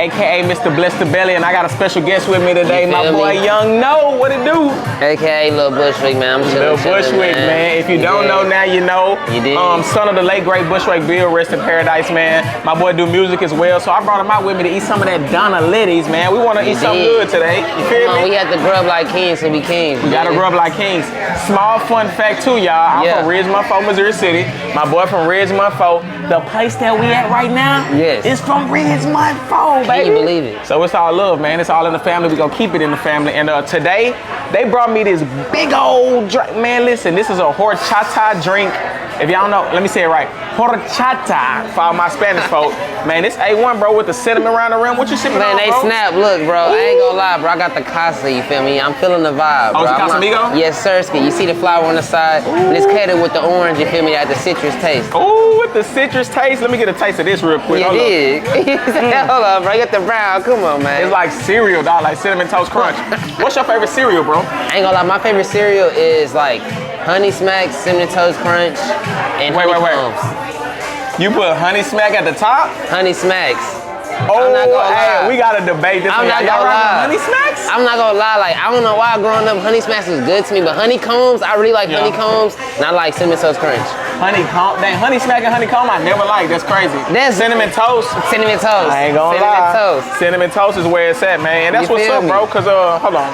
aka Mr. Bless the Belly, and I got a special guest with me today, my boy Knxw. What it do? AKA Lil Bushwick, man. I'm chillin'. Lil Bushwick, man. If you don't know now, you know. You did. Son of the late great Bushwick Bill, rest in paradise, man. My boy do music as well, so I brought him out with me to eat some of that DONA LETI's, man. We want to eat something good today. You feel me? We have to grub like kings to be kings. We gotta grub like kings. Small fun fact too, y'all. I'm from Ridgemont, Missouri City. My boy from Ridgemont. The place that we at right now is from Ridgemont, baby. Can you believe it? So it's all love, man. It's all in the family. We gonna keep it in the family. And today, they brought me this big old drink. Man, listen, this is a horchata drink. If y'all know, let me say it right. Horchata for all my Spanish folk. Man, this A1, bro, with the cinnamon around the rim. What you sipping on, bro? Man, they snap. Look, bro, I ain't gonna lie, bro. I got the Casa, you feel me? I'm feeling the vibe, bro. Oh, it's Casamigo? Yes, sirski. You see the flower on the side? And it's catered with the orange, you feel me? That the citrus taste. Ooh, with the citrus taste. Let me get a taste of this real quick. You did. Hold on, bro. You got the brown. Come on, man. It's like cereal, dog, like Cinnamon Toast Crunch. What's your favorite cereal, bro? I ain't gonna lie, my favorite cereal is like Honey Smacks, Cinnamon Toast Crunch, and wait. You put Honey Smack at the top? Honey Smacks. Oh, hey, we gotta debate this. I'm not gonna lie. Honey Smacks? I'm not gonna lie. Like, I don't know why growing up, Honey Smacks was good to me, but Honeycombs, I really like Honeycombs, and I like Cinnamon Toast Crunch. Honeycomb, dang, Honey Smack and Honeycomb, I never liked. That's crazy. That's Cinnamon Toast. Cinnamon Toast. I ain't gonna lie. Toast. Cinnamon Toast is where it's at, man. And that's what's up, bro. Cause hold on.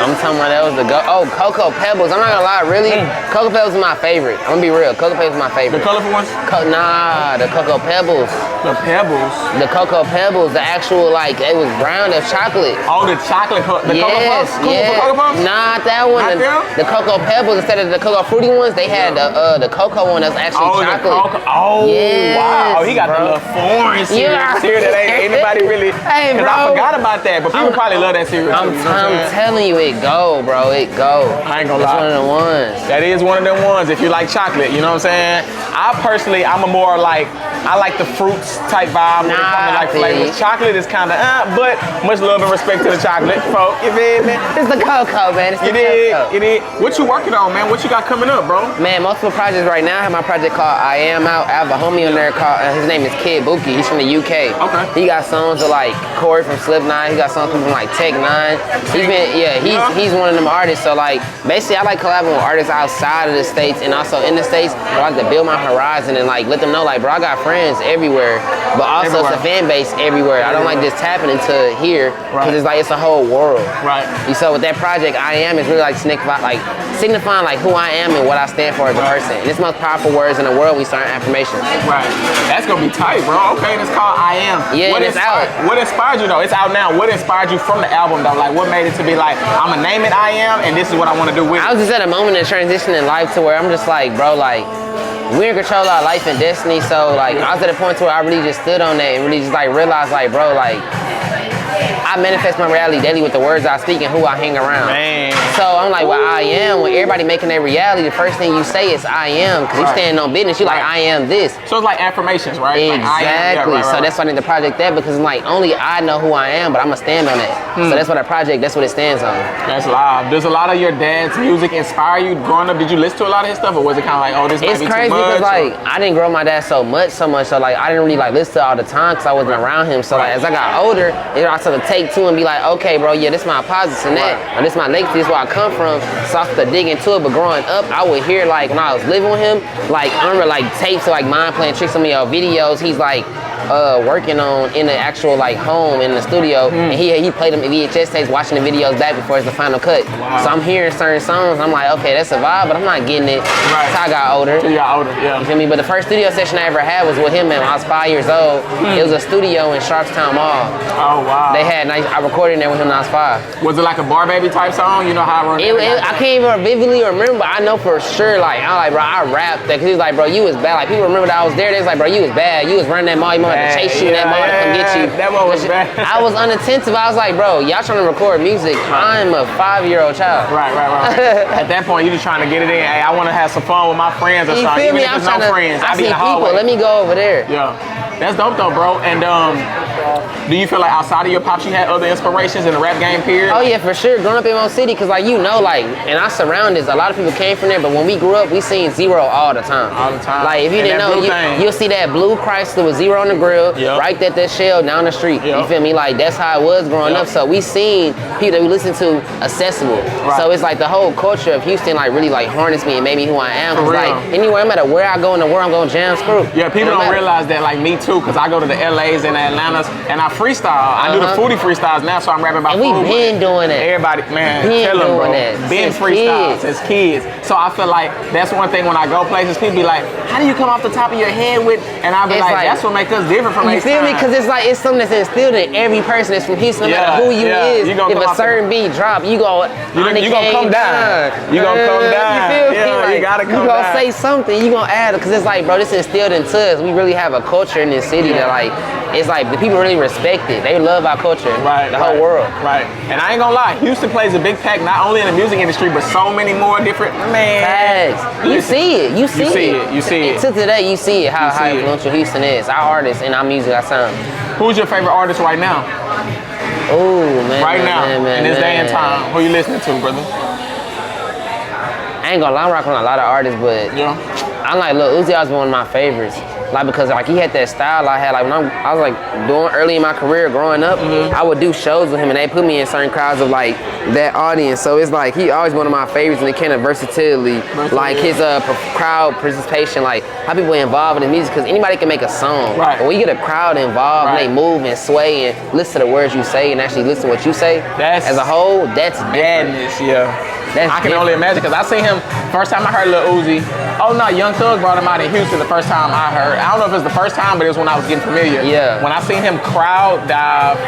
I'm talking about that was the Cocoa Pebbles. I'm not gonna lie, really. Cocoa Pebbles is my favorite. I'm gonna be real. Cocoa Pebbles is my favorite. The colorful ones? Nah, the Cocoa Pebbles. The Pebbles? The Cocoa Pebbles, the actual, like, it was brown, it was chocolate. Oh, the chocolate, the Cocoa Puffs? Cocoa Puffs? Not that one. The Cocoa Pebbles, instead of the Cocoa Fruity ones, they had the Cocoa one that's actually chocolate. Wow. He got the little foreign cereal that ain't anybody really. Hey, bro. I forgot about that, but people probably love that cereal. I'm telling you, it go, bro. It go. I ain't gonna lie. That's one of the ones. That is one of them ones if you like chocolate, you know what I'm saying? I'm a more like, I like the fruits type vibe when it comes to like flavors. Chocolate is kind of, but much love and respect to the chocolate, folk. You feel me? It's the cocoa, man. It's the cocoa. You did. What you working on, man? What you got coming up, bro? Man, multiple projects right now. I have my project called I Am out. I have a homie on there called, his name is Kid Buki. He's from the UK. Okay. He got songs with like Corey from Slipknot. He got songs from like Tech 9. He's one of them artists. So like, basically I like collabing with artists outside of the States and also in the States. I like to build my horizon and like let them know like, bro, I got friends everywhere, but also it's a fan base everywhere. I don't like just tapping into here because it's like it's a whole world. Right. So with that project, I Am is really like signifying like who I am and what I stand for as a person. And it's the most powerful words in the world. We start affirmations. Right. That's gonna be tight, bro. Okay, and it's called I Am. Yeah, it's out. What inspired you though? It's out now. What inspired you from the album though? Like what made it to be like, I'ma name it I Am and this is what I want to do with it? I was just at a moment of transition in life to where I'm just like, bro, like, we're in control of our life and destiny, so like I was at a point where I really just stood on that and really just like realized like, bro, like I manifest my reality daily with the words I speak and who I hang around. Man. So I'm like, well, I am. When everybody making their reality, the first thing you say is I am, because you standing on business. You like, I am this. So it's like affirmations, right? Exactly. Like, so that's why I need the project that, because I'm like, only I know who I am, but I'm gonna stand on that. So that's what a project, that's what it stands on. That's live. Does a lot of your dad's music inspire you growing up? Did you listen to a lot of his stuff, or was it kind of like, oh, this might be too much? It's crazy because like I didn't grow my dad so much, so like I didn't really like listen to it all the time because I wasn't around him. So like as I got older, I started to take to and be like, okay, bro, yeah, this is my positives and that, and this is my negatives, this is where I come from. So I started to dig into it. But growing up, I would hear like when I was living with him, like I remember like tapes of like Mind playing tricks on me or videos. He's like working on in the actual like home in the studio, and he played them VHS tapes, watching the videos back before it's the final cut. So I'm hearing certain songs, I'm like, okay, that's a vibe, but I'm not getting it. Until I got older. You got older, yeah. You feel me? But the first studio session I ever had was with him, man, when I was 5 years old. It was a studio in Sharpstown Mall. Oh wow. They had I recorded in there with him when I was 5. Was it like a Bar Baby type song? You know how I I can't even vividly remember, but I know for sure, like, I'm like, bro, I rapped that, because he was like, bro, you was bad. Like, people remember that I was there, they was like, bro, you was bad. You was running that mall, you might have to chase you in that mall to come get you. That one was bad. I was unattentive. I was like, bro, y'all trying to record music. I'm a 5-year-old child. Right. At that point, you just trying to get it in. Hey, I want to have some fun with my friends or something. You feel me? I'm trying to see people. Let me go over there. Yeah. That's dope though, bro. And do you feel like outside of your pops, you had other inspirations in the rap game period? Oh yeah, for sure. Growing up in Mo City, cause like you know, like in our surroundings, a lot of people came from there. But when we grew up, we seen Zero all the time. All the time. Like if you didn't know, you'll see that blue Chrysler with Zero on the grill, right at that shell down the street. You feel me? Like that's how it was growing up. So we seen people that we listen to accessible. Right. So it's like the whole culture of Houston like really like harnessed me and made me who I am. Cause like anywhere, no matter where I go in the world, I'm gonna jam screw. Yeah, people don't realize that, like me too, cause I go to the LAs and the Atlantas and I freestyle. I do the foodie freestyles now, so I'm rapping about food. And we been doing it. Everybody, man, tell them, bro. Been freestyles as kids. So I feel like that's one thing when I go places, people be like, how do you come off the top of your head with, and I'll be like, that's what makes us different from you feel me? Cause it's like, it's something that's instilled in every person that's from Houston, no matter who you is. If a certain beat drop, you gonna come down. You gonna come down. You feel me? Like, you gotta come down. You gonna say something, you gonna add it, cause it's like, bro, this is instilled into us. We really have a culture in this city that like, it's like the people really respect it. They love our culture. The whole world. Right. And I ain't gonna lie, Houston plays a big pack not only in the music industry, but so many more different facts. You see it. You see it. You see it. To today, you see it. How influential Houston is. Our artists and our music, our sound. Who's your favorite artist right now? Oh man. Right now, in this day and time, who you listening to, brother? I ain't gonna lie, I'm rocking with a lot of artists, but I like Lil Uzi. Always been one of my favorites. Like because like he had that style I had. Like when I was like doing early in my career growing up, I would do shows with him and they put me in certain crowds of like that audience. So it's like he always one of my favorites, and the kind of versatility, like his crowd participation, like how people involved in the music. Because anybody can make a song, but when you get a crowd involved and they move and sway and listen to the words you say and actually listen to what you say, as a whole, that's madness. I can only imagine, because I seen him first time I heard Lil Uzi. Oh no, Young Thug brought him out in Houston the first time I heard. I don't know if it's the first time, but it was when I was getting familiar. When I seen him crowd dive.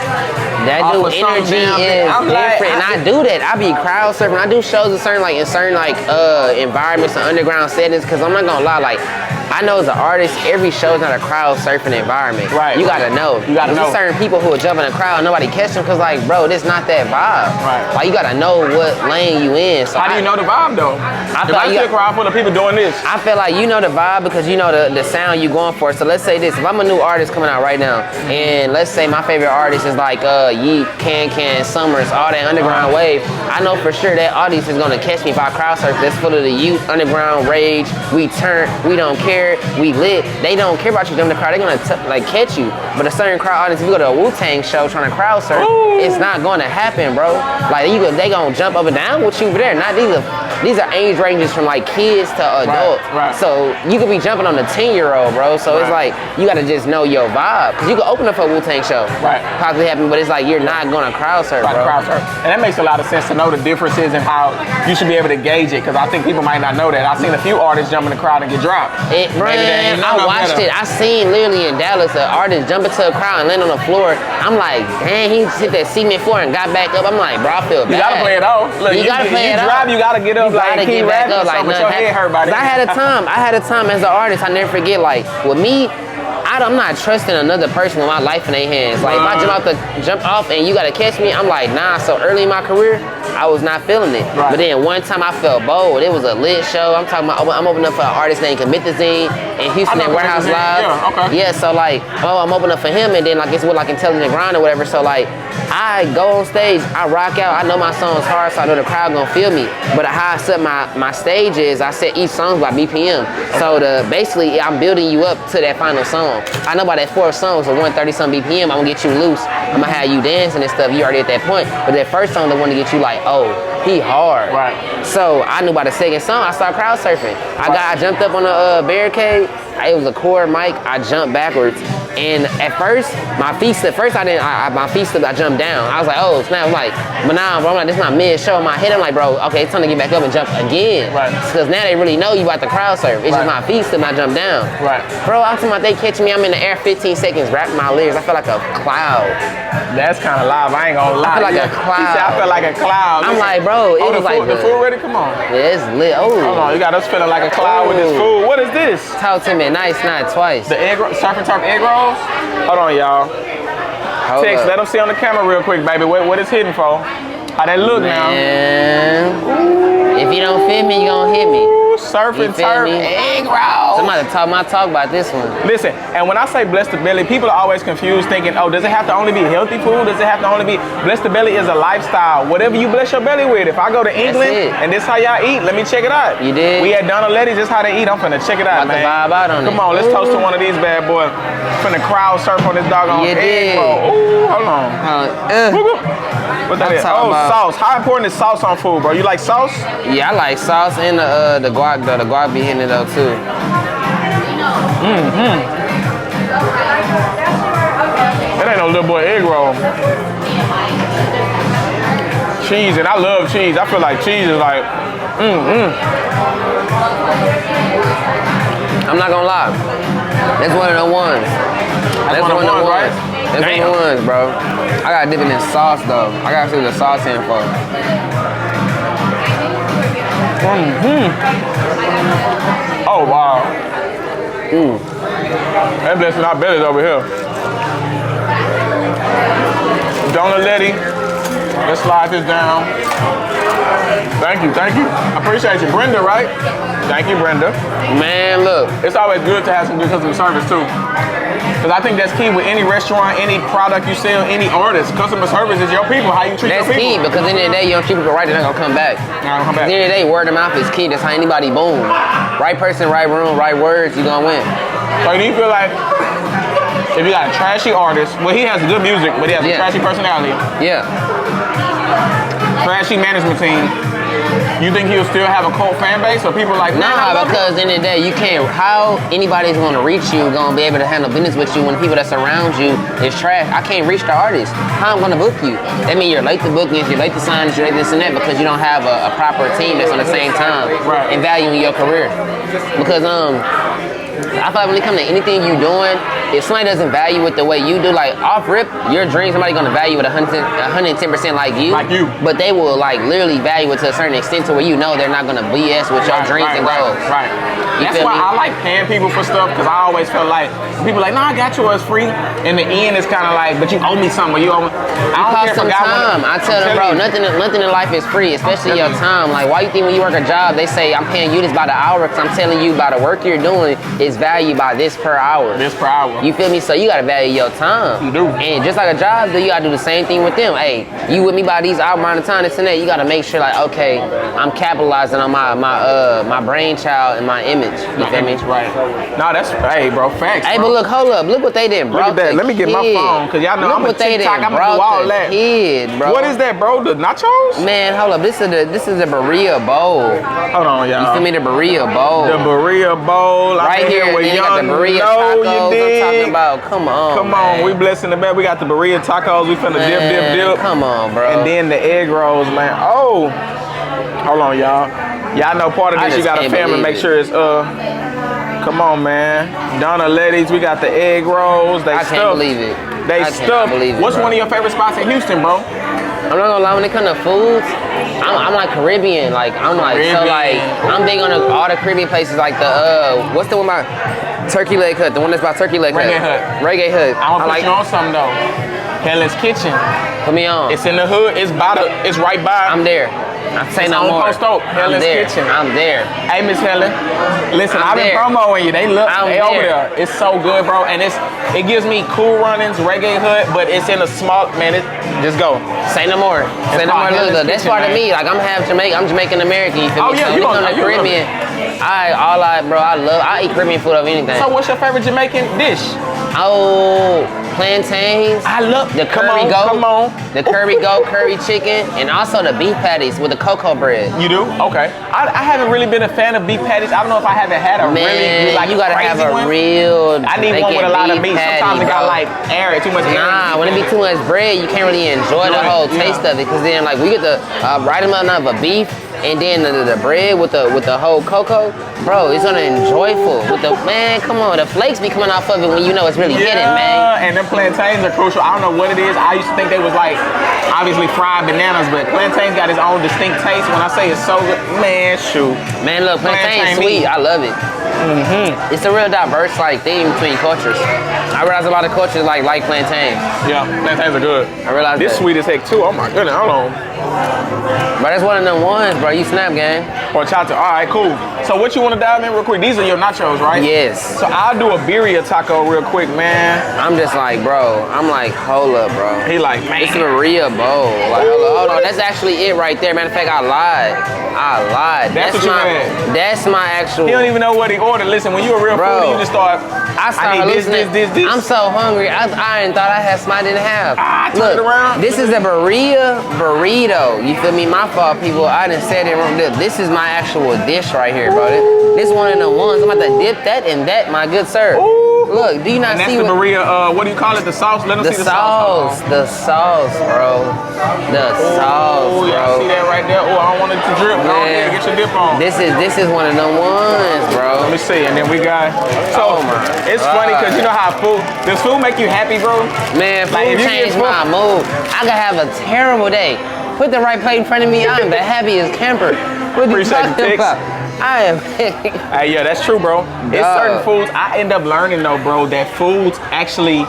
That dude energy is different, and I do that. I be crowd surfing. I do shows in certain environments and underground settings. Cause I'm not gonna lie, like I know as an artist, every show is not a crowd surfing environment. You gotta know. There's certain people who will jump in a crowd and nobody catch them, cause like, bro, this not that vibe. Like you gotta know what lane you in. So how do you know the vibe though? I see a crowd full of people doing this. I feel like you know the vibe because you know the sound you going for. So let's say this: if I'm a new artist coming out right now, and let's say my favorite artist is like Yeet, Can, Summers, all that underground wave, I know for sure that audience is gonna catch me if I crowd surf. That's full of the youth, underground rage. We turn, we don't care, we lit. They don't care about you in the crowd. They're gonna like catch you. But a certain crowd audience, if you go to a Wu-Tang show trying to crowd surf, it's not gonna happen, bro. Like they gonna jump up and down with you over there. Not these are age ranges from like kids to adults. So you could be jumping on a 10-year-old, bro. So it's like you gotta just know your vibe. Cause you can open up for a Wu-Tang show, possibly happen, but it's like you're not gonna crowd surf, bro. And that makes a lot of sense to know the differences and how you should be able to gauge it. Cause I think people might not know that. I've seen a few artists jump in the crowd and get dropped. I watched it. I seen literally in Dallas an artist jump into a crowd and land on the floor. I'm like, dang, he hit that cement floor and got back up. I'm like, bro, I feel bad. You gotta play it off. Look, you gotta play it off. You gotta get up, like keep rapping. Like your head hurt by that. I had a time as an artist. I never forget. Like with me, I'm not trusting another person with my life in their hands. Like if I jump off and you gotta catch me, I'm like, nah. So early in my career, I was not feeling it. But then one time I felt bold. It was a lit show. I'm talking about, I'm opening up for an artist named Knxw in Houston at Warehouse Live. Yeah, so like, I'm opening up for him, and then like it's with like Intelligent Grind or whatever. So like, I go on stage, I rock out. I know my song's hard, so I know the crowd gonna feel me. But how I set my stage is, I set each song by BPM. So basically, I'm building you up to that final song. I know by that fourth song, so 130-something BPM, I'm gonna get you loose. I'm gonna have you dancing and stuff. You already at that point. But that first song, the one to get you like, oh, he hard. So I knew by the second song, I started crowd surfing. I jumped up on the barricade. It was a cord mic. I jumped backwards. And at first, my feet slipped. First, my feet slipped. I jumped down. I was like, oh, snap. I'm like, but now, bro, I'm like, this is my mid-show. In my head, I'm like, bro, okay, it's time to get back up and jump again. Because now they really know you about to crowd surf. It's just my feet slipped and I jumped down. Bro, I'm talking about they catch me. I'm in the air 15 seconds, rapping my lyrics. I feel like a cloud. That's kind of live. I ain't gonna lie. I feel like a cloud. He said, I feel like a cloud. I'm like, bro, it was like the food ready? Come on. Yeah, it's lit. Oh. Hold on, you got us feeling like a cloud with this food. What is this? Talk to me. Nice, not twice. The surf and turf egg rolls? Hold on, y'all. Text, let them see on the camera real quick, baby. What it's hitting for? How that look now? If you don't fit me, you gonna hit me. surf You and feel turf me? egg rolls. Somebody talk my talk about this one. Listen, and when I say bless the belly, people are always confused thinking, oh, does it have to only be healthy food? Does it have to only be, bless the belly is a lifestyle. Whatever you bless your belly with. If I go to England and this how y'all eat, let me check it out. You did? We at DONA, LETI, just how they eat. I'm finna check it out, About man. to vibe out on Come it. on, let's toast to one of these bad boys. Finna crowd surf on this doggone You egg did. roll. Ooh, hold on. What that I'm is? talking Oh, about- sauce. How important is sauce on food, bro? You like sauce? Yeah, I like sauce and the guac though. The guac be hitting it though too. That ain't no little boy egg roll. Cheese, and I love cheese. I feel like cheese is like, I'm not gonna lie. That's one of the ones. That's one of the ones, right? That's one of the ones, bro. I gotta dip it in sauce though. I gotta see what the sauce in for. Oh, wow. That blessing our bellies over here. DONA, LETI. Let's slide this down. Thank you, thank you. I appreciate you. Brenda, right? Thank you, Brenda. Man, look. It's always good to have some good customer service too. Because I think that's key with any restaurant, any product you sell, any artist. Customer service is your people, how you treat That's your people. key because at the end of the day, your people go right, they're not gonna come back. Nah, come back. At the end of the day, word of mouth is key. That's how anybody boom. Right person, right room, right words, you gonna win. So do you feel like if you got a trashy artist, well, he has good music, but he has a trashy personality, Yeah. trashy management team, you think he'll still have a cult fan base or people like, man, I Nah, love because at the end of the day, you can't, how anybody's gonna reach you, gonna be able to handle business with you when the people that surround you is trash. I can't reach the artist. How I'm gonna book you? That means you're late to bookings, you're late to signs, you're late this and that because you don't have a proper team that's on the same time and valuing your career. Because I feel like when it comes to anything you doing, if somebody doesn't value it the way you do, like off rip, your dream, somebody gonna value it 110% like you. Like you. But they will like literally value it to a certain extent to where you know they're not gonna BS with your dreams and goals. Right. You That's feel why me? I like paying people for stuff because I always felt like people like, nah, I got you, it's free. In the end, it's kind of like, but you owe me something. Or you owe me. I don't care if Cost a some guy time. I tell them, bro, nothing in life is free, especially your time. Like, why you think when you work a job, they say, I'm paying you this by the hour because I'm telling you by the work you're doing is valued by this per hour. This per hour. You feel me? So you gotta value your time. You do. And just like a job, you gotta do the same thing with them. Hey, you with me by these hour amount of time, this and that. You gotta make sure, like, okay, I'm capitalizing on my brainchild and my image. You feel me? Right. No, that's, hey, bro, facts. Hey, bro. but look, hold up. Look what they did, bro. Look at that. Let me get my phone, because y'all know Look I'm a what they TikTok. did, I'm going to do all that. Kid, bro. What is that, bro? The nachos? Man, hold up. This is the Birria Bowl. Hold on, y'all. You feel me? The Birria Bowl. The Birria Bowl. Right here, with then you young got the Birria know tacos. you I'm dig. talking about. Come on, Come man. on, we blessing the bed. We got the Birria tacos. We finna dip. Come on, bro. And then the egg rolls, man. Oh, hold on, y'all. Y'all know part of I this. You just gotta can't film and believe make it. sure it's Come on, man. DONA, LETI's. We got the egg rolls. They I stuffed. can't believe it. They I cannot stuffed. believe it, What's bro. one of your favorite spots in Houston, bro? I'm not gonna lie, when it comes to foods, I'm like Caribbean. Like I'm like so like I'm big on all the Caribbean places. Like the what's the one by Turkey Leg Hut? The one that's by Turkey Leg Reggae Hut. Hut. Reggae Hut. I'm gonna put like you on something though. Hell's Kitchen. put me on. It's in the hood. It's right by. I'm there. I say It's no on more. Post Oak, I'm Helen's there. Kitchen. I'm there. Hey, Miss Helen. Listen, I'm I've been there. promoting you. They over there. there. It's so good, bro. And it gives me Cool Runnings, Reggae Hut, but it's in a small, man, just go. Say no more. Say no more. called Helen's Look, that's Kitchen, part of man. me. Like I'm half Jamaican. I'm Jamaican American. You feel Oh, me? yeah, So you when it gonna- comes to you gonna- Caribbean, I eat Caribbean food over anything. So what's your favorite Jamaican dish? Oh, plantains. I love The curry goat. Come on. The curry goat, curry chicken, and also the beef patties with the cocoa bread. You do? Okay. I haven't really been a fan of beef patties. I don't know if I haven't had a Man, really like you gotta crazy have a one. real. I need one with a lot of meat. Sometimes it got like air, too much air. Nah, when it be too much bread, you can't really enjoy the whole taste of it. Cause then like we get the right amount of a beef, and then the bread with the whole cocoa, bro, it's gonna enjoyful. With the man, come on, the flakes be coming off of it when you know it's really hitting, man. And them plantains are crucial. I don't know what it is. I used to think they was like obviously fried bananas, but plantains got its own distinct taste. When I say it's so good, man, shoot. Man, look, plantain Plantain sweet. meat. I love it. It's a real diverse like thing between cultures. I realize a lot of cultures like plantains. Yeah, plantains are good. I realize This that. sweet as heck too. Oh my goodness, hold on. But that's one of them ones, bro. You snap, gang. Horchata. All right, cool. So what you want to dive in real quick? These are your nachos, right? Yes. So I'll do a birria taco real quick, man. I'm just like, bro. I'm like, hold up, bro. He like, man. It's a Birria bowl. Like, hold on. That's actually it right there. Matter of fact, I lied. That's what you had. That's my actual. He don't even know what he ordered. Listen, when you a real foodie, you just start. I started this. I'm so hungry. I thought I had something I didn't have. Turn it around. This is a Birria Burrito. You feel me? My fault, people. I done said it wrong. This is my actual dish right here, bro. This one of the ones. I'm about to dip that in that, my good sir. Ooh. Look, do you not see the Birria, what do you call it? The sauce? Let them see the sauce. The sauce, bro. The sauce, bro. Y'all see that right there? Oh, I don't want it to drip. Go ahead, get your dip on. This is one of them ones, bro. Let me see, and then we got. So it's funny because you know how does food make you happy, bro? Man, food changed my mood. I could have a terrible day. Put the right plate in front of me. I'm the happiest camper. What are you talking about? I am. Hey, yeah, that's true, bro. It's certain foods I end up learning though, bro, that foods actually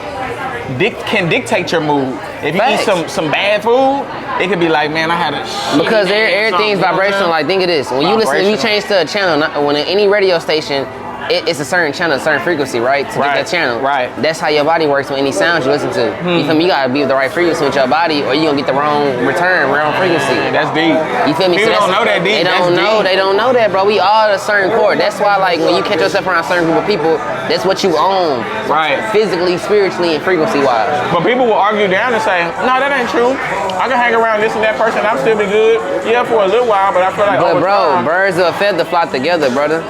can dictate your mood. If you eat some bad food, it could be like, man, I had a because everything's vibrational. Like, think of this: when you listen, you change to a channel, when any radio station. It's a certain channel, a certain frequency, right? To get that channel. Right. That's how your body works with any sounds you listen to. You feel me? You gotta be with the right frequency with your body, or you gonna get the wrong return, wrong frequency. That's deep. You feel me? People don't know that deep. They don't know that, bro. We all at a certain chord. That's why, like, when you catch yourself around a certain group of people, that's what you own. Right. Physically, spiritually, and frequency-wise. But people will argue down and say, no, that ain't true. I can hang around this and that person, I'm still be good. Yeah, for a little while, but I feel like But over bro, time, birds of a feather flock together, brother.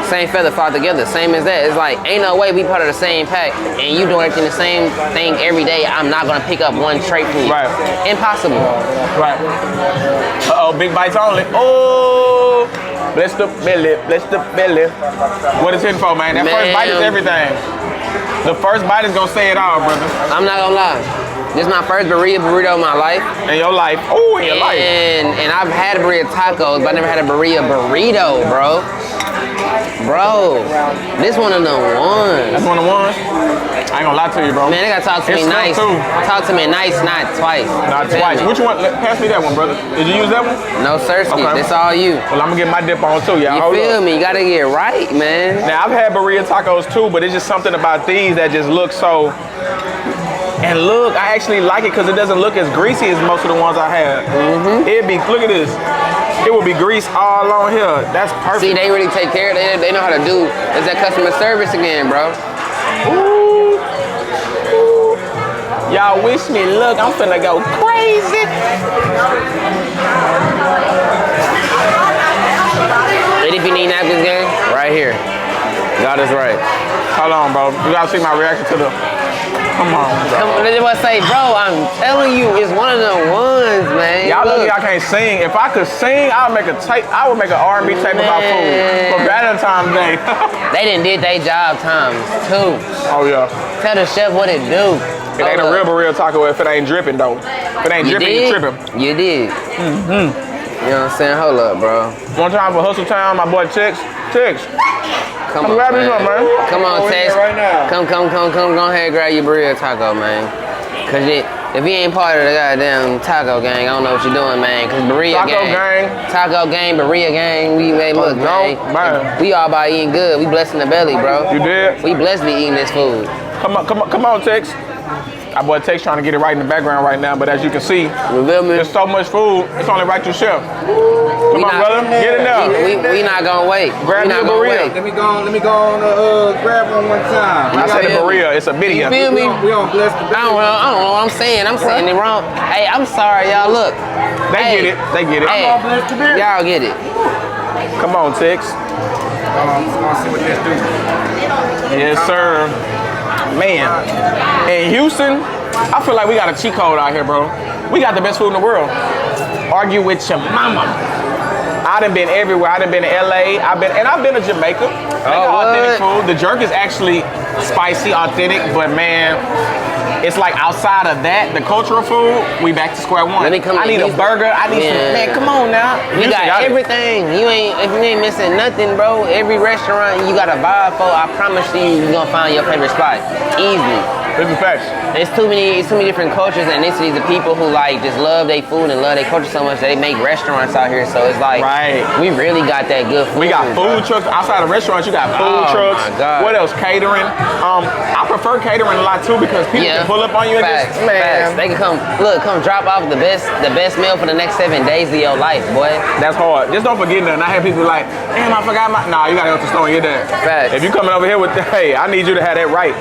Same feather flock together, same as that. It's like, ain't no way we part of the same pack and you doing everything the same thing every day. I'm not gonna pick up one trait from you. Right. Impossible. Right. Uh-oh, big bites only. Oh, bless the belly, bless the belly. What is it for, man? That first bite is everything. The first bite is gonna say it all, brother. I'm not gonna lie. This is my first Birria Burrito in my life. In your life. Oh, in your life. And I've had Birria tacos, but I never had a Birria Burrito, bro. Bro, this one of the ones. That's one of the ones? I ain't gonna lie to you, bro. Man, they gotta talk to me nice. Talk to me nice, not twice. Not twice. Which one? Pass me that one, brother. Did you use that one? No, sir. Okay. That's all you. Well, I'm gonna get my dip on too, y'all. You feel me? You gotta get right, man. Now, I've had Birria tacos too, but it's just something about these that just look so... And look, I actually like it because it doesn't look as greasy as most of the ones I had. It'd be, look at this. It would be grease all on here. That's perfect. See, they really take care of it. They know how to do. It's that customer service again, bro. Ooh. Y'all wish me luck. I'm finna go crazy. And if you need napkins, gang, right here. God is right. Hold on, bro. You gotta see my reaction to the... Come on, bro. They must say, bro, I'm telling you, it's one of the ones, man. Y'all look, y'all can't sing. If I could sing, I would make a R&B tape about food for Valentine's Day. They done did their job times too. Oh yeah. Tell the chef what it do. It ain't a real taco if it ain't dripping though. If it ain't dripping, you tripping. You did. You know what I'm saying? Hold up, bro. One time for HUSTLETOWN, my boy Tex. Come on, grab me some, man. Come on, Tex. Right now. Come. Go ahead, grab your Birria taco, man. Cause if you ain't part of the goddamn taco gang, I don't know what you're doing, man. Cause Birria Taco gang, Birria gang, we made look, man. We all about eating good. We blessed in the belly, bro. You did? We blessed to be eating this food. Come on, Tex. Our boy Tex trying to get it right in the background right now, but as you can see, there's so much food, it's only right to chef. Come on, brother, get it now. We not gonna wait. Grab the Birria. Let me go on grab one time. I said the Birria, it's a Birria. You feel me? We on bless the belly. I don't know what I'm saying. I'm saying it wrong. Hey, I'm sorry, y'all. Look. They get it. Hey, I'm on bless the belly. y'all get it. Come on, Tex. I'm gonna see what this do. Yes, sir. Man, in Houston, I feel like we got a cheat code out here, bro. We got the best food in the world. Argue with your mama. I done been everywhere. I done been to LA. I've been to Jamaica. They got authentic food. The jerk is actually spicy, authentic, but man, it's like outside of that, the cultural food, we back to square one. I need a burger. I need some, man, come on now. We got everything. If you ain't missing nothing, bro, every restaurant you got a vibe for, I promise you're gonna find your favorite spot. Easily. This is facts. It's too many different cultures and ethnicities of people who like just love their food and love their culture so much that they make restaurants out here. So it's like, we really got that good food. We got food trucks outside of restaurants. You got food trucks. My God. What else? Catering. I prefer catering a lot too because people can pull up on you and Facts, just, man. facts. They can come drop off the best meal for the next 7 days of your life, boy. That's hard. Just don't forget nothing. I have people like, damn, I forgot my. Nah, you gotta go to the store and get that. Facts. If you coming over here with, hey, I need you to have that right.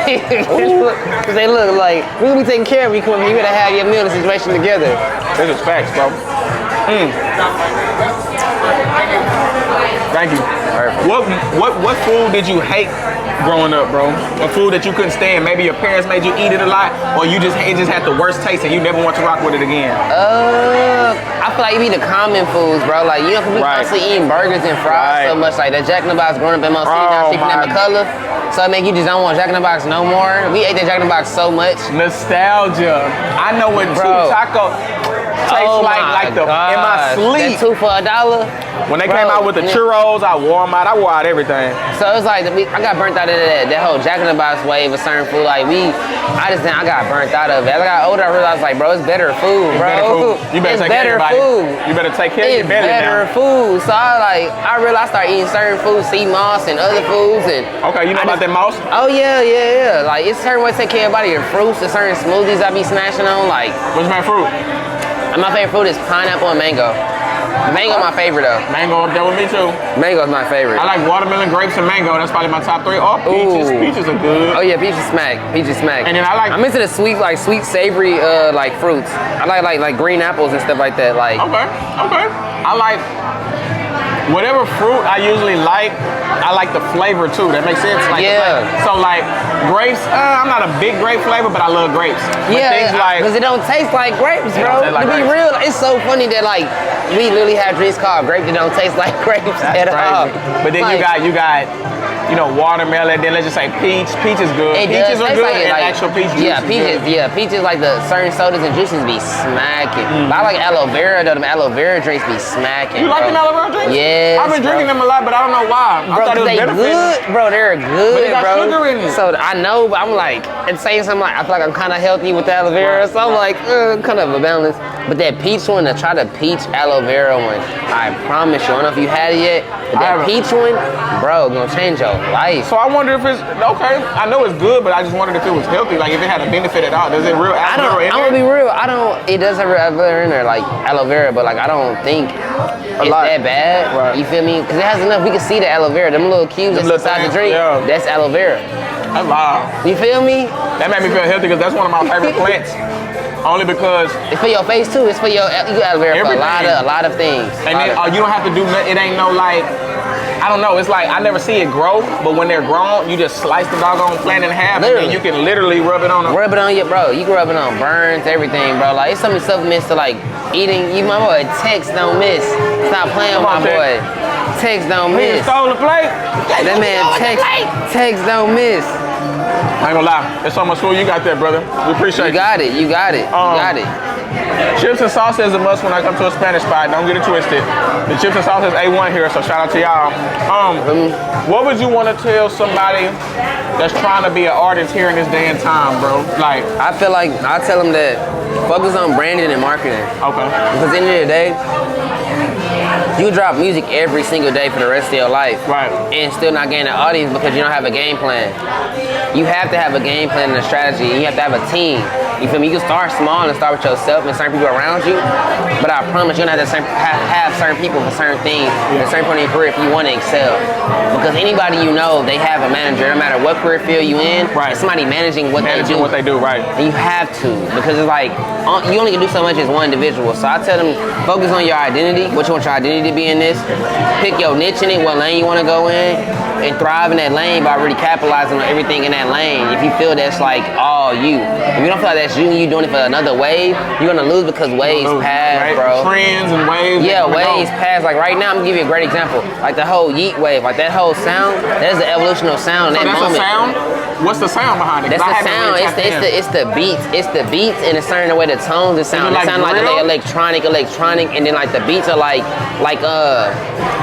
Because they look like, we gonna be taking care of you. Come over here, you better have your meal and situation together. This is facts, bro. Thank you. Perfect. What food did you hate growing up, bro? A food that you couldn't stand. Maybe your parents made you eat it a lot, or it just had the worst taste and you never want to rock with it again. I feel like you eat the common foods, bro. Like, you know, we constantly eating burgers and fries so much. Like that Jack in the Box growing up in MLC, now chicken and McCullough. So it make you just don't want Jack in the Box no more. We ate that Jack in the Box so much. Nostalgia. I know what two taco tastes like in my sleep. That 2 for $1. When they came out with the churros, I wore them out. I wore out everything. So it's like I got burnt out of that whole Jack in the Box wave of certain food. Like I got burnt out of it. As I got older, I realized like, bro, it's better food, bro. You better take care of everybody. Food. You better take care of your belly now. It's better food. So I realized I started eating certain foods, sea moss and other foods. And okay, you know about that moss? Oh yeah. Like it's certain ways to take care of your body. Your fruits, there's certain smoothies I be snatching on. Like what's my fruit? My favorite fruit is pineapple and mango. Mango my favorite though. Mango up there with me too. Mango's my favorite. I like watermelon, grapes, and mango. That's probably my top 3. Oh, peaches. Ooh. Peaches are good. Oh yeah, peaches smack. Peaches smack. And then I'm into the sweet savory like fruits. I like green apples and stuff like that. Like okay. I like whatever fruit I usually like. I like the flavor too. That makes sense. Like so like grapes. I'm not a big grape flavor, but I love grapes. Because it don't taste like grapes, bro. To be real, it's so funny that like we literally have drinks called grape that don't taste like grapes at all. But then like, you got watermelon. Then let's just say peach. Peach is good. Peaches are good. Like actual peach juice. Yeah, peaches. Yeah, peaches like the certain sodas and juices be smacking. But I like aloe vera though. Them aloe vera drinks be smacking. You like them aloe vera drinks? Yeah. I've been drinking them a lot, but I don't know why. Bro, they good, bro. They're good, but they got sugar in it. So I know, but I'm like, and saying something like, I feel like I'm kind of healthy with the aloe vera, so I'm like, kind of a balance. But that peach one, try the peach aloe vera one. I promise you, I don't know if you had it yet, but that peach one, bro, gonna change your life. So I wonder if it's okay. I know it's good, but I just wondered if it was healthy, like if it had a benefit at all. Does it real aloe vera in there? I'm gonna be real. It does have aloe vera in there, like aloe vera, but like I don't think it's that bad. Right. You feel me? Because it has enough. We can see the aloe vera. Them little cubes that's inside the drink. Yeah. That's aloe vera. That's wild. You feel me? That made me feel healthy because that's one of my favorite plants. Only because it's for your face too. It's for you aloe vera for a lot of things. And then you don't have to do nothing. It ain't no like. I don't know, it's like, I never see it grow, but when they're grown, you just slice the doggone plant in half, and then you can literally rub it on them. Rub it on you, bro. You can rub it on burns, everything, bro. Like, it's so many supplements to, like, eating. You, my boy, Tex don't miss. Stop playing with my boy. Tex don't miss. He stole the plate. That man, Tex don't miss. I ain't gonna lie, there's so much food you got there, brother. We appreciate you. You got it. Chips and salsa is a must when I come to a Spanish spot. Don't get it twisted. The chips and salsa is A1 here, so shout out to y'all. What would you want to tell somebody that's trying to be an artist here in this day and time, bro? Like, I feel like I tell them that focus on branding and marketing. Okay. Because at the end of the day, you drop music every single day for the rest of your life. Right. And still not gain an audience because you don't have a game plan. You have to have a game plan and a strategy. And you have to have a team. You feel me? You can start small and start with yourself and certain people around you. But I promise you don't have to have certain people for certain things at a certain point in your career if you want to excel. Because anybody you know, they have a manager. No matter what career field you in, right. Somebody managing what they do. Right. And you have to. Because it's like, you only can do so much as one individual. So I tell them, focus on your identity. What you want your identity to be in this. Pick your niche in it, what lane you want to go in, and thrive in that lane by really capitalizing on everything in that lane. If you feel that's like all you. If you don't feel like that's you and you doing it for another wave, you're going to lose because waves pass, right? Bro. Trends and waves. Yeah, waves pass. Like right now, I'm going to give you a great example. Like the whole yeet wave, like that whole sound, that's the evolution of sound in that moment. A sound? What's the sound behind it? That's the sound. It's the beats. It's the beats and it's certain way the tones and sound. It sound like electronic, and then like the beats are like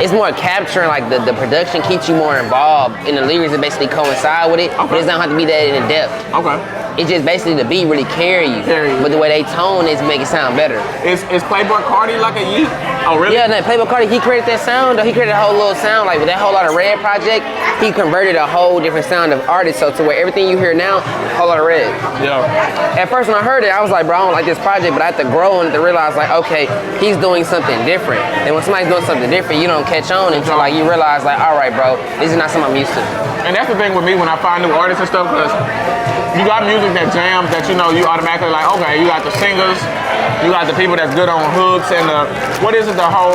it's more capturing, like the production keeps you more involved in the lyrics that basically coincide with it. Okay. But it doesn't have to be that in depth. Okay. It's just basically the beat really carry you. But the way they tone is make it sound better. Is Playboy Cardi like a yeet? Oh, really? Yeah, no, Playboy Cardi, he created that sound. He created a whole little sound. Like with that whole lot of red project, he converted a whole different sound of artists. So to where everything you hear now, a whole lot of red. Yeah. At first when I heard it, I was like, bro, I don't like this project, but I had to grow and to realize like, okay, he's doing something different. And when somebody's doing something different, you don't catch on until like you realize like, all right, bro, this is not something I'm used to. And that's the thing with me when I find new artists and stuff, because you got music that jams that you know you automatically like, okay, you got the singers, you got the people that's good on hooks and what is it, the whole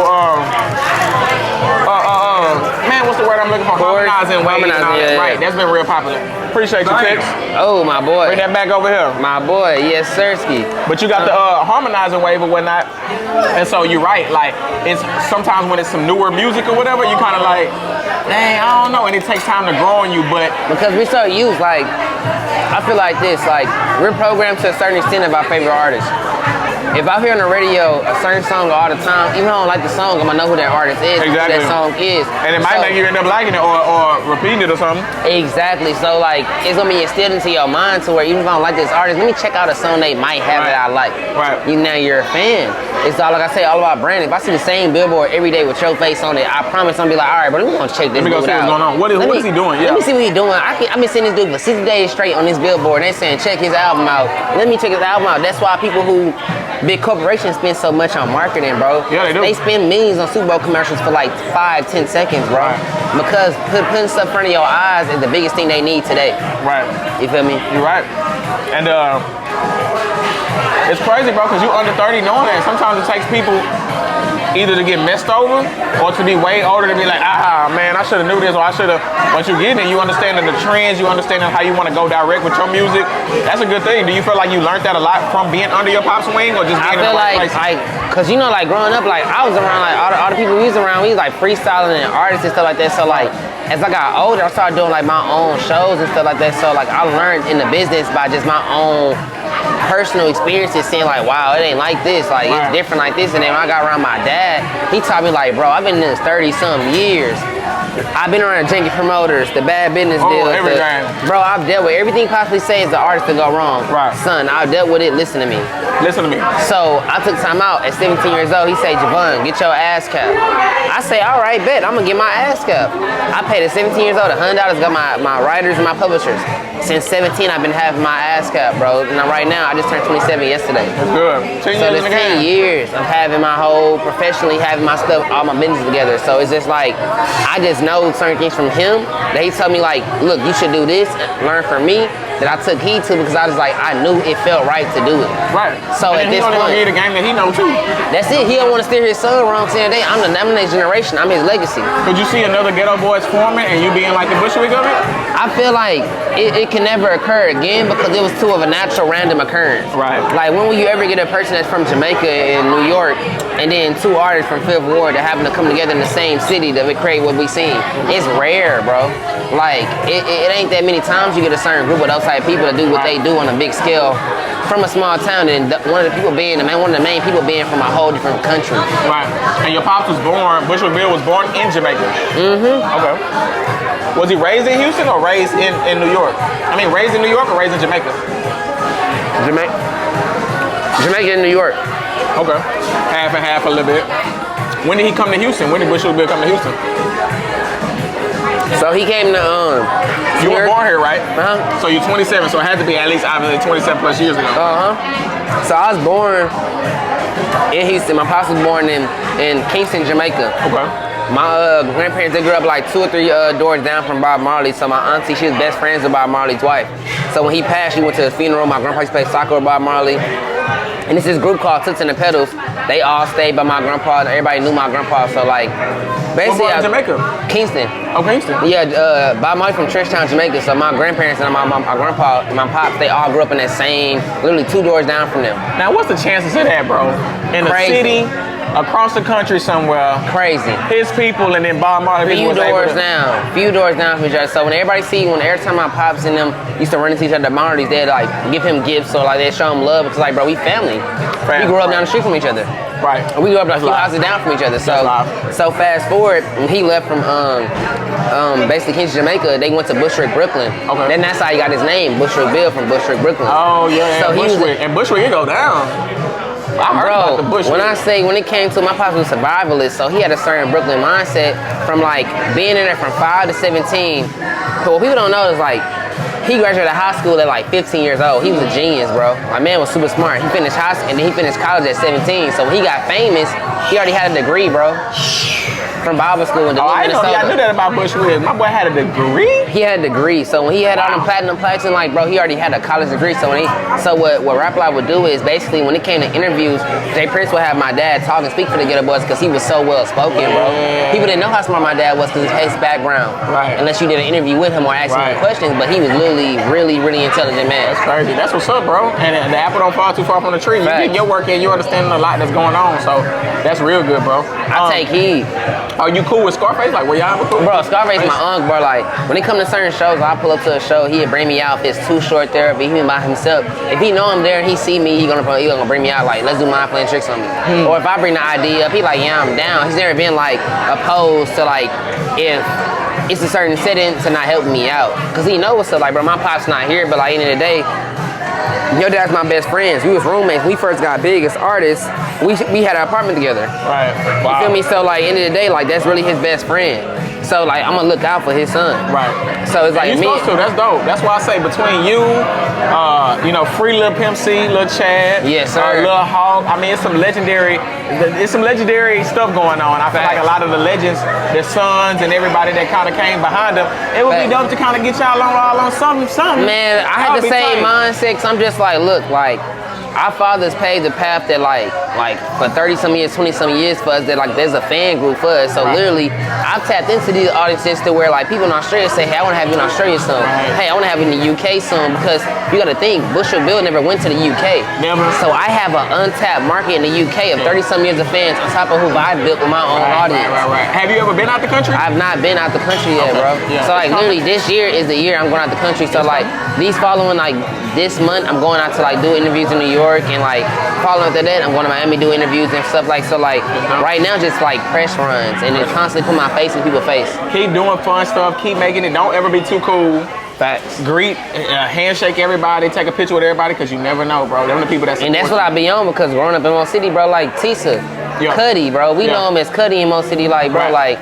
man, what's the word I'm looking for? Harmonizing waves and all that. Right, that's been real popular. Appreciate you, Tex. Oh, my boy. Bring that back over here. My boy, yes, sirski. But you got the harmonizing wave or whatnot. And so you're right, like, it's sometimes when it's some newer music or whatever, you kind of like, dang, I don't know, and it takes time to grow on you, but. Because we so used, like, I feel like this, like, we're programmed to a certain extent of our favorite artists. If I hear on the radio a certain song all the time, even if I don't like the song, I'm gonna know who that artist is, exactly. who that song is. And it might make you end up liking it or repeating it or something. Exactly. So like, it's gonna be instilled into your mind to where even if I don't like this artist, let me check out a song they might have that I like. Right. Now you're a fan. It's all, like I say, all about branding. If I see the same billboard every day with your face on it, I promise I'm gonna be like, all right, but let me go check this dude out. Let me go see what's going on. What is he doing? Yeah. Let me see what he's doing. I've been seeing this dude for 60 days straight on this billboard. They saying check his album out. Let me check his album out. That's why people who big corporations spend so much on marketing, bro. Yeah, they do. They spend millions on Super Bowl commercials for like 5-10 seconds, bro. Right. Because putting stuff in front of your eyes is the biggest thing they need today. Right. You feel me? You're right. And it's crazy, bro, because you under 30 knowing that. Sometimes it takes people either to get messed over or to be way older to be like, man, I should have knew this or I should have. Once you get it, you understanding the trends, you understanding how you want to go direct with your music. That's a good thing. Do you feel like you learned that a lot from being under your pop's wing or just being in the right place? Cause you know, like growing up, like I was around like all the people we was around, we was like freestyling and artists and stuff like that. So like, as I got older, I started doing like my own shows and stuff like that. So like I learned in the business by just my own personal experiences, seeing like, wow, it ain't like this, like it's different like this. And then when I got around my dad, he taught me like, bro, I've been in this 30-some years. I've been around janky promoters, the bad business deals. Bro, I've dealt with everything possibly say as the artist to go wrong. Right. Son, I've dealt with it, listen to me. Listen to me. So I took time out at 17 years old. He said, Javon, get your ass capped. I say, all right, bet, I'm gonna get my ass capped. I paid at 17 years old $100, got my writers and my publishers. Since 17, I've been having my ass capped, bro. And right now, I just turned 27 yesterday. That's good. 10 so years this 10 years of having my whole, professionally having my stuff, all my business together. So it's just like, I just know certain things from him that he told me like, look, you should do this, learn from me, that I took heed to because I was like, I knew it felt right to do it. Right. So and at this point, he the game that he know too. That's it. He don't want to steer his son wrong. Saying, I'm the next generation. I'm his legacy. Could you see another Ghetto Boys forming and you being like the Bushwick of it? I feel like it can never occur again because it was too of a natural random occurrence. Right. Like when will you ever get a person that's from Jamaica and New York and then two artists from Fifth Ward that happen to come together in the same city that would create what we seen? It's rare, bro. Like it ain't that many times you get a certain group of those type of people to do what they do on a big scale from a small town, and one of the main people being from a whole different country. Right. And your pops was born, Bushwick Bill was born in Jamaica. Mm-hmm. Okay. Was he raised in Houston or raised in New York? I mean, raised in New York or raised in Jamaica? Jamaica and New York. Okay. Half and half a little bit. When did he come to Houston? When did Bushwick Bill come to Houston? So he came to you were born here, right? Uh-huh. So you're 27, so it had to be at least obviously 27 plus years ago. Uh-huh. So I was born in Houston. My pops was born in Kingston, Jamaica. Okay. My grandparents, they grew up like 2 or 3 doors down from Bob Marley. So my auntie, she was best friends with Bob Marley's wife. So when he passed, she went to his funeral. My grandpa used to play soccer with Bob Marley. And it's this group called Toots and the Pedals. They all stayed by my grandpa. Everybody knew my grandpa. So like, basically, what part of Jamaica? Kingston. Oh, Kingston. Yeah, Bob Marley from Trenchtown, Jamaica. So my grandparents and my grandpa, my pops, they all grew up in that same, literally 2 doors down from them. Now, what's the chances of that, bro? In a city across the country somewhere. Crazy. His people and then Bob Marley people was able to... Few doors down from each other. So when everybody see, every time my pops and them used to run into each other at Monardies, they'd like give him gifts or like they'd show him love because like, bro, we family. We grew up down the street from each other. Right. We grew up like a few houses down from each other. So fast forward, when he left from basically Knxw, Jamaica, they went to Bushwick, Brooklyn. Okay. Then that's how he got his name, Bushwick Bill from Bushwick, Brooklyn. Oh yeah, so Bushwick. And Bushwick, it go down. I heard about the Bushwick. When it came to my pops was a survivalist, so he had a certain Brooklyn mindset from like being in there from 5 to 17. But what people don't know is like, he graduated high school at like 15 years old. He was a genius, bro. My man was super smart. He finished high school and then he finished college at 17. So when he got famous, he already had a degree, bro. From Bible school in Minnesota. I knew that about Bushwick. My boy had a degree? He had a degree. So when he had all them platinum plaques and like, bro, he already had a college degree. So what Rap Life would do is basically when it came to interviews, Jay Prince would have my dad talk and speak for the Ghetto Boys because he was so well spoken, bro. People didn't know how smart my dad was because of his background. Right. Unless you did an interview with him or asked him questions, but he was literally really, really intelligent man. That's crazy. That's what's up, bro. And the apple don't fall too far from the tree. You get your work in, you understand a lot that's going on. So that's real good, bro. I take heed. Are you cool with Scarface? Like, were y'all cool? Bro, Scarface my uncle, bro. Like, when it come to certain shows, I pull up to a show, he'd bring me out if it's too short therapy. He be by himself. If he know I'm there and he see me, he gonna bring me out like, let's do mind playing tricks on me. Or if I bring the idea up, he like, yeah, I'm down. He's never been like opposed to like, if it's a certain setting to not helping me out. Cause he know what's up. Like, bro, my pop's not here, but like, end of the day, your dad's my best friends. We was roommates. When we first got big as artists, we had an apartment together. Right. Wow. You feel me? So like, end of the day, like that's really his best friend. So like, I'm gonna look out for his son. Right. So it's like me. Supposed to. That's dope. That's why I say between you, Free Lil Pimp C, Lil Chad, yes sir, Lil Hawk. I mean, it's some legendary stuff going on. I feel like a lot of the legends, their sons and everybody that kind of came behind them, it would be dope to kind of get y'all all on something. Man, I had the same mindset. Cause I'm just like, look, like. Our fathers paved the path that like for 30 some years, 20 some years for us that like there's a fan group for us. So literally I've tapped into these audiences to where like people in Australia say, hey, I wanna have you in Australia soon. Hey, I wanna have you in the UK soon because you gotta think, Bushwick Bill never went to the UK. Never. So I have an untapped market in the UK of 30 some years of fans on top of who I built with my own audience. Have you ever been out the country? I've not been out the country yet, bro. Yeah. So like literally this year is the year I'm going out the country. So like these following like this month I'm going out to like do interviews in New York. And like following after that, I'm going to Miami do interviews and stuff like so. Like right now, just like press runs and then constantly put my face in people's face. Keep doing fun stuff. Keep making it. Don't ever be too cool. Facts. Greet, handshake everybody, take a picture with everybody because you never know, bro. Them the people that's. And that's what I be on because growing up in Mo City, bro, like Tisa, Cuddy, bro. We know him as Cuddy in Mo City, like bro, like.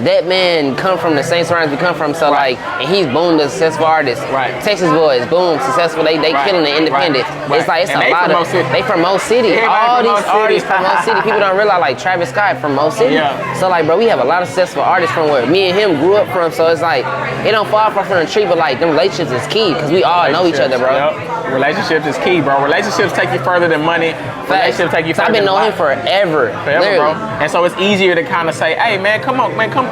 That man come from the same surroundings we come from, so like, and he's boom, the successful artist. Right. Texas boys, boom, successful. They killing the independent. It's like it's and a lot of they from Mo City. All these artists from Mo City. People don't realize like Travis Scott from Mo City. Yeah. So like, bro, we have a lot of successful artists from where me and him grew up from. So it's like it don't fall far from the tree, but like them relationships is key because we all know each other, bro. Yep. Relationships is key, bro. Relationships take you further than money. Relationships take you further. I've been knowing him forever, bro. And so it's easier to kind of say, hey man, come on, man, come through.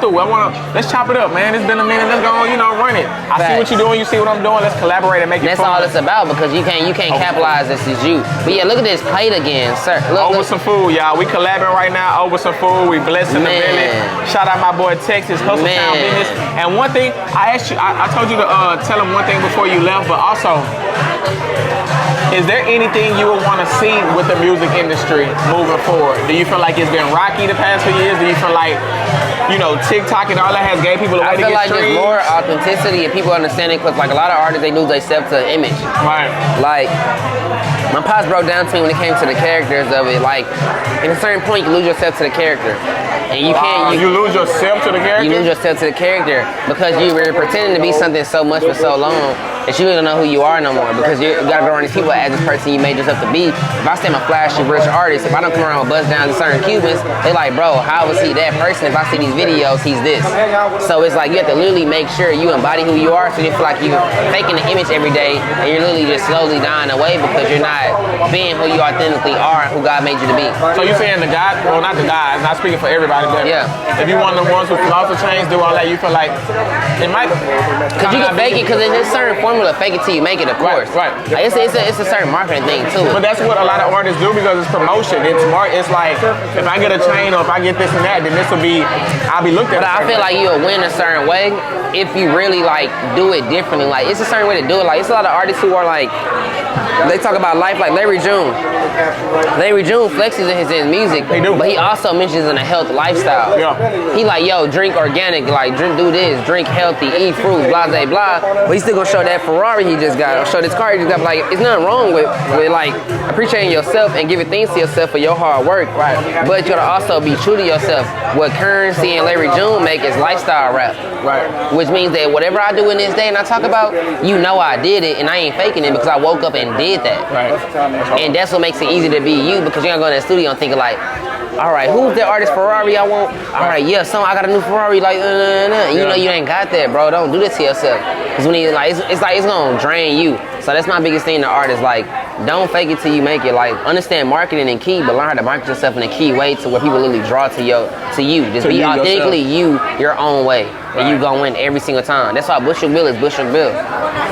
Let's chop it up, man. It's been a minute. Let's go, run it. I see what you're doing. You see what I'm doing. Let's collaborate and make it fun. That's all it's about because you can't capitalize this as you. But yeah, look at this plate again, sir. Look. Some food, y'all. We collabing right now over some food. We blessing the village. Shout out my boy Texas, HUSTLETOWN business. And one thing, I asked you, I told you to tell him one thing before you left, but also, is there anything you would want to see with the music industry moving forward? Do you feel like it's been rocky the past few years? Do you feel like, TikTok and all that has gave people a way to get streams? I feel like there's more authenticity and people understanding because like a lot of artists, they lose themselves to image. Right. Like, my pops broke down to me when it came to the characters of it. Like, at a certain point, you lose yourself to the character. And you can't. You lose yourself to the character? You lose yourself to the character because you were pretending to be something so much for so long that you don't know who you are no more because you gotta go around these people as this person you made yourself to be. If I say I'm a flashy, rich artist, if I don't come around with bust down to certain Cubans, they like, bro, how was he that person? If I see these videos, he's this. So it's like you have to literally make sure you embody who you are so you feel like you're faking the image every day and you're literally just slowly dying away because you're not being who you authentically are and who God made you to be. So you're saying the God, well not the God, not speaking for everybody, but if you're one of the ones who floss the chains, do all that, you feel like it might. Because you can fake it because in this certain format formula, fake it till you make it, of course. Right. Like, it's a certain marketing thing too. But that's what a lot of artists do because it's promotion. It's like if I get a chain or if I get this and that, then this will be I'll be looked at. But I feel like you'll win a certain way if you really like do it differently. Like it's a certain way to do it. Like it's a lot of artists who are like they talk about life like Larry June. Larry June flexes in his music, but he also mentions in a health lifestyle. Yeah. He like, yo, drink organic, like do this, drink healthy, eat fruit, blah blah blah. But he's still gonna show that Ferrari he just got, or show this car he just got. Like, it's nothing wrong with like appreciating yourself and giving things to yourself for your hard work. Right. But you gotta also be true to yourself. What Currency and Larry June make is lifestyle rap. Right. Which means that whatever I do in this day and I talk about, you know I did it and I ain't faking it because I woke up and did that. Right. And that's what makes it easy to be you because you're gonna go in the studio and think like, all right, who's the artist Ferrari I want? All right, yeah, I got a new Ferrari, like, you know you ain't got that, bro. Don't do this to yourself. Because when you, like, it's gonna drain you. So that's my biggest thing to artists, like, don't fake it till you make it. Like, understand marketing and key, but learn how to market yourself in a key way to where people literally draw to you. Just be authentically you, your own way. And you gonna win every single time. That's why Bushwick Bill is Bushwick Bill.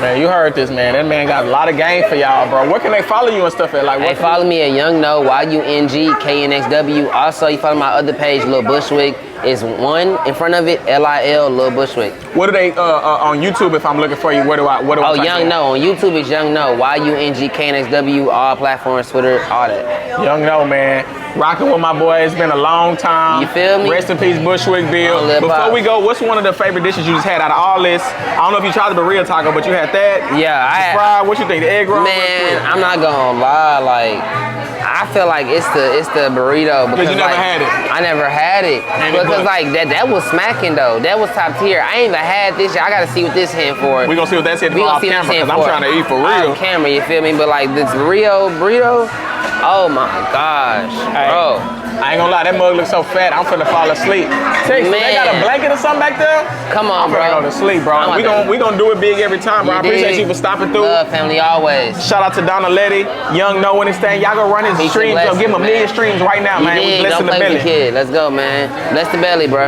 Man, you heard this, man. That man got a lot of game for y'all, bro. Where can they follow you and stuff at? Like, hey, follow me at Knxw, YUNG, Also, you follow my other page, Lil Bushwick. It's 1 in front of it, LIL, Lil Bushwick. What do they on YouTube? If I'm looking for you, what do I? Oh, Knxw on YouTube is Knxw, YUNG, all platforms, Twitter, all that. Knxw, man. Rocking with my boy. It's been a long time. You feel me? Rest in peace, Bushwick Bill. Before we go, what's one of the favorite dishes you just had out of all this? I don't know if you tried the Birria taco, but you had that. Yeah, I had. Fried. What you think? The egg roll? Man, I'm not gonna lie. Like, I feel like it's the burrito because you never like, had it. I never had it because like that was smacking though. That was top tier. I ain't even had this shit. I gotta see what this hitting for. We gonna see what that's hitting for off camera because I'm trying to eat for real. Off camera, you feel me? But like this burrito. Oh my gosh, bro. I ain't gonna lie, that mug looks so fat, I'm finna fall asleep. They got a blanket or something back there? Come on, bro. I'm finna go to sleep, bro. We gonna do it big every time, bro. I appreciate you for stopping through. Love family always. Shout out to DONA, LETI, Knxw, and this thing. Y'all go run his streams, give him 1 million streams right now, man. We blessing the belly. Kid. Let's go, man. Bless the belly, bro.